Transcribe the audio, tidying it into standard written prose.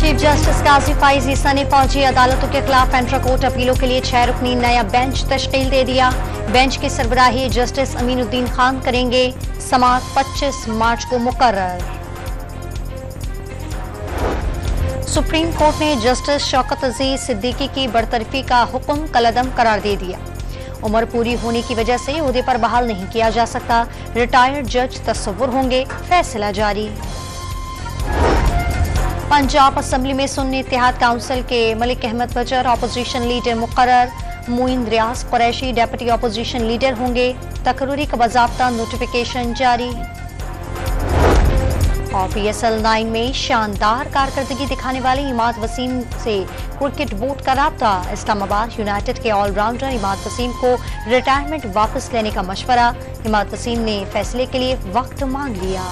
Chief justice काजी फाइज ईसा ने फौजी अदालतों के खिलाफ इंट्रा कोर्ट अपीलों के लिए 6 रुकनी नया बेंच तश्कील दे दिया। बेंच की सरबराही जस्टिस अमीनुद्दीन खान करेंगे। समाअत 25 मार्च को मुकर्रर। सुप्रीम कोर्ट ने जस्टिस शौकत अजीज सिद्दीकी की बरतरफी का हुक्म कलअदम करार दे दिया। उम्र पूरी होने की वजह से ओहदे पर बहाल नहीं किया जा सकता। रिटायर्ड जज तस्वुर होंगे। फैसला जारी। पंजाब असेंबली में सुन्नी इत्तेहाद काउंसिल के मलिक अहमद वजर ऑपोजिशन लीडर मुकर्रर। मोइन रियाज कुरैशी डेप्यूटी ऑपोजिशन लीडर होंगे। तकर्री का बाज़ाब्ता नोटिफिकेशन जारी। और PSL 9 में शानदार कारकर्दगी दिखाने वाले इमाद वसीम से क्रिकेट बोर्ड का राब्ता। इस्लामाबाद यूनाइटेड के ऑलराउंडर इमाद वसीम को रिटायरमेंट वापस लेने का मशवरा। इमाद वसीम ने फैसले के लिए वक्त मांग लिया।